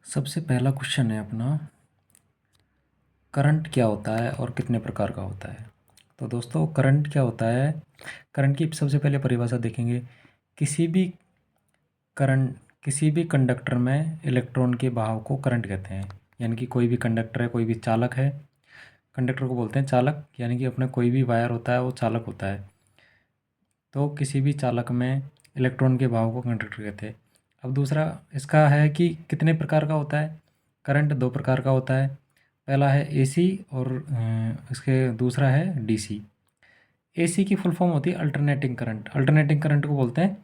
सबसे पहला क्वेश्चन है अपना, करंट क्या होता है और कितने प्रकार का होता है। तो दोस्तों करंट क्या होता है। करंट की सबसे पहले परिभाषा देखेंगे। किसी भी करंट किसी भी कंडक्टर में इलेक्ट्रॉन के बहाव को करंट कहते हैं। यानी कि कोई भी कंडक्टर है, कोई भी चालक है, कंडक्टर को बोलते हैं चालक। यानी कि अपना कोई भी वायर होता है वो चालक होता है। तो किसी भी चालक में इलेक्ट्रॉन के बहाव को कंडक्टर कहते हैं। अब दूसरा इसका है कि कितने प्रकार का होता है। करंट दो प्रकार का होता है। पहला है एसी और इसके दूसरा है डीसी। एसी की फुल फॉर्म होती है अल्टरनेटिंग करंट। अल्टरनेटिंग करंट को बोलते हैं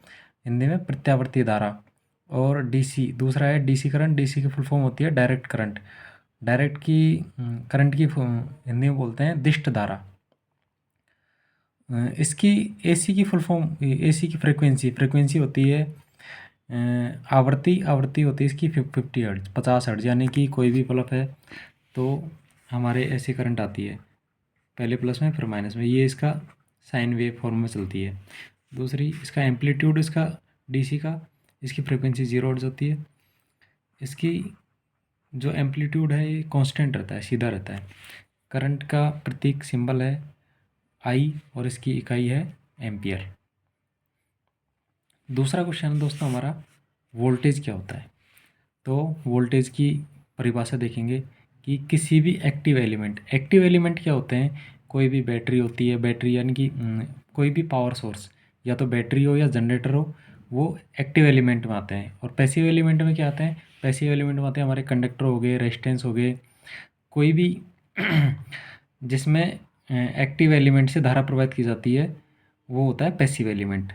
हिंदी में प्रत्यावर्ती धारा। और डीसी दूसरा है डीसी करंट। डीसी की फुल फॉर्म होती है डायरेक्ट करंट। डायरेक्ट की करंट की हिंदी में बोलते हैं दिष्ट धारा। इसकी एसी की फुल फॉर्म, एसी की फ्रिक्वेंसी होती है आवृत्ति होती है इसकी 50 हर्ट्ज 50 हर्ट्ज। यानी कि कोई भी बल्ब है तो हमारे ऐसी करंट आती है, पहले प्लस में फिर माइनस में। ये इसका साइन वेव फॉर्म में चलती है। दूसरी इसका एम्पलीट्यूड, इसका डीसी का, इसकी फ्रिक्वेंसी 0 हर्ट्ज होती है। इसकी जो एम्पलीट्यूड है ये कांस्टेंट रहता है, सीधा रहता है। करंट का प्रतीक सिंबल है आई और इसकी इकाई है एम्पियर। दूसरा क्वेश्चन है दोस्तों हमारा, वोल्टेज क्या होता है। तो वोल्टेज की परिभाषा देखेंगे कि किसी भी एक्टिव एलिमेंट क्या होते हैं। कोई भी बैटरी होती है, बैटरी यानी कि कोई भी पावर सोर्स, या तो बैटरी हो या जनरेटर हो, वो एक्टिव एलिमेंट में आते हैं। और पैसिव एलिमेंट में क्या आते हैं, पैसिव एलिमेंट में आते हैं हमारे कंडक्टर हो गए, रेजिस्टेंस हो गए, कोई भी जिसमें एक्टिव एलिमेंट से धारा प्रवाहित की जाती है वो होता है पैसिव एलिमेंट।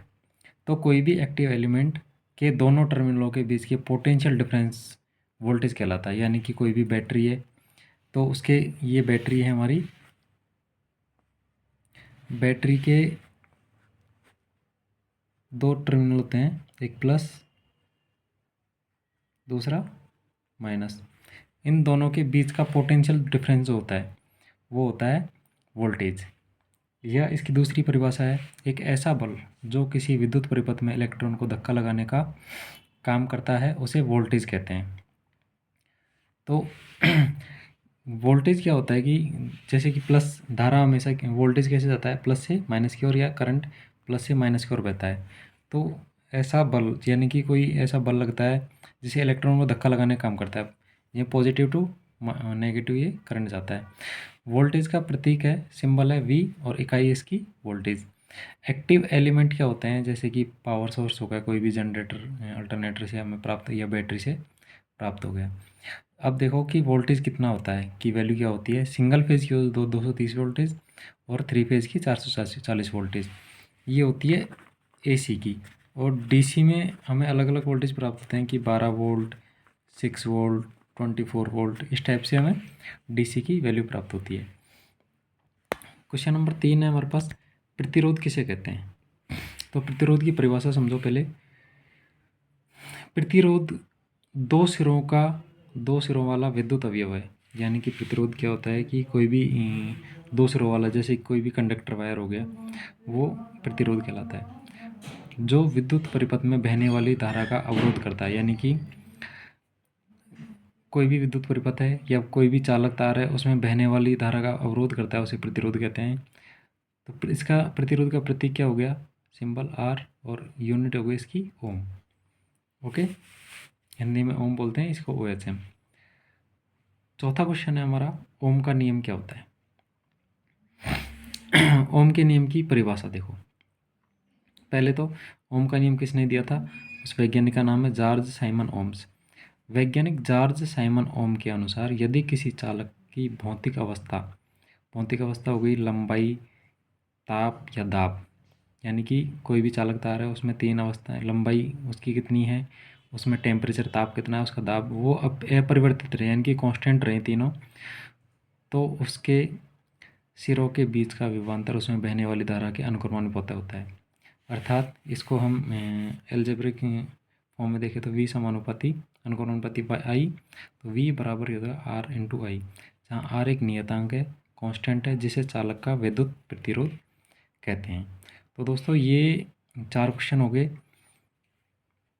तो कोई भी एक्टिव एलिमेंट के दोनों टर्मिनलों के बीच के पोटेंशियल डिफरेंस वोल्टेज कहलाता है। यानी कि कोई भी बैटरी है तो उसके, ये बैटरी है हमारी, बैटरी के दो टर्मिनल होते हैं, एक प्लस दूसरा माइनस। इन दोनों के बीच का पोटेंशियल डिफरेंस जो होता है वो होता है वोल्टेज। यह इसकी दूसरी परिभाषा है, एक ऐसा बल जो किसी विद्युत परिपथ में इलेक्ट्रॉन को धक्का लगाने का काम करता है उसे वोल्टेज कहते हैं। तो वोल्टेज क्या होता है कि जैसे कि प्लस धारा हमेशा, वोल्टेज कैसे जाता है प्लस से माइनस की ओर, या करंट प्लस से माइनस की ओर बहता है। तो ऐसा बल यानी कि कोई ऐसा बल लगता है जिसे इलेक्ट्रॉन को धक्का लगाने का काम करता है। ये पॉजिटिव टू नेगेटिव ये करंट जाता है। वोल्टेज का प्रतीक है, सिंबल है वी और इकाई इसकी वोल्टेज। एक्टिव एलिमेंट क्या होते हैं, जैसे कि पावर सोर्स हो गया, कोई भी जनरेटर अल्टरनेटर से हमें प्राप्त, या बैटरी से प्राप्त हो गया। अब देखो कि वोल्टेज कितना होता है, की वैल्यू क्या होती है। सिंगल फेज की हो 230 वोल्टेज और 3 फेज की 440 वोल्टेज, ये होती है एसी की। और डीसी में हमें अलग अलग वोल्टेज प्राप्त होते हैं कि 12 वोल्ट, 6 वोल्ट, 24 वोल्ट, इस टाइप से हमें डीसी की वैल्यू प्राप्त होती है। क्वेश्चन नंबर 3 है हमारे पास, प्रतिरोध किसे कहते हैं। तो प्रतिरोध की परिभाषा समझो पहले। प्रतिरोध दो सिरों वाला विद्युत अवयव है। यानी कि प्रतिरोध क्या होता है कि कोई भी दो सिरों वाला, जैसे कोई भी कंडक्टर वायर हो गया, वो प्रतिरोध कहलाता है। जो विद्युत परिपथ में बहने वाली धारा का अवरोध करता है। यानी कि कोई भी विद्युत परिपथ है या कोई भी चालक तार है, उसमें बहने वाली धारा का अवरोध करता है, उसे प्रतिरोध कहते हैं। तो इसका प्रतिरोध का प्रतीक क्या हो गया, सिंबल आर, और यूनिट हो गई इसकी ओम। ओके, हिंदी में ओम बोलते हैं इसको, OHM। चौथा क्वेश्चन है हमारा, ओम का नियम क्या होता है। ओम के नियम की परिभाषा देखो। पहले तो ओम का नियम किसने दिया था, उस वैज्ञानिक का नाम है जॉर्ज साइमन ओम्स। वैज्ञानिक जॉर्ज साइमन ओम के अनुसार यदि किसी चालक की भौतिक अवस्था हो गई लंबाई, ताप या दाब। यानी कि कोई भी चालक तार है उसमें 3 अवस्थाएं, लंबाई उसकी कितनी है, उसमें टेम्परेचर ताप कितना है, उसका दाब, वो अब अपरिवर्तित रहे यानी कि कांस्टेंट रहे तीनों। तो उसके सिरों के बीच का विभवांतर उसमें बहने वाली धारा के अनुक्रमानुपाती होता है। अर्थात इसको हम एल्जेब्रिक फॉर्म में देखें तो V समानुपाती अनुक्रमानुपाती बाई आई, तो V बराबर होगा R/I, जहाँ R एक नियतांक है, कांस्टेंट है, जिसे चालक का विद्युत प्रतिरोध कहते हैं। तो दोस्तों ये 4 क्वेश्चन हो गए।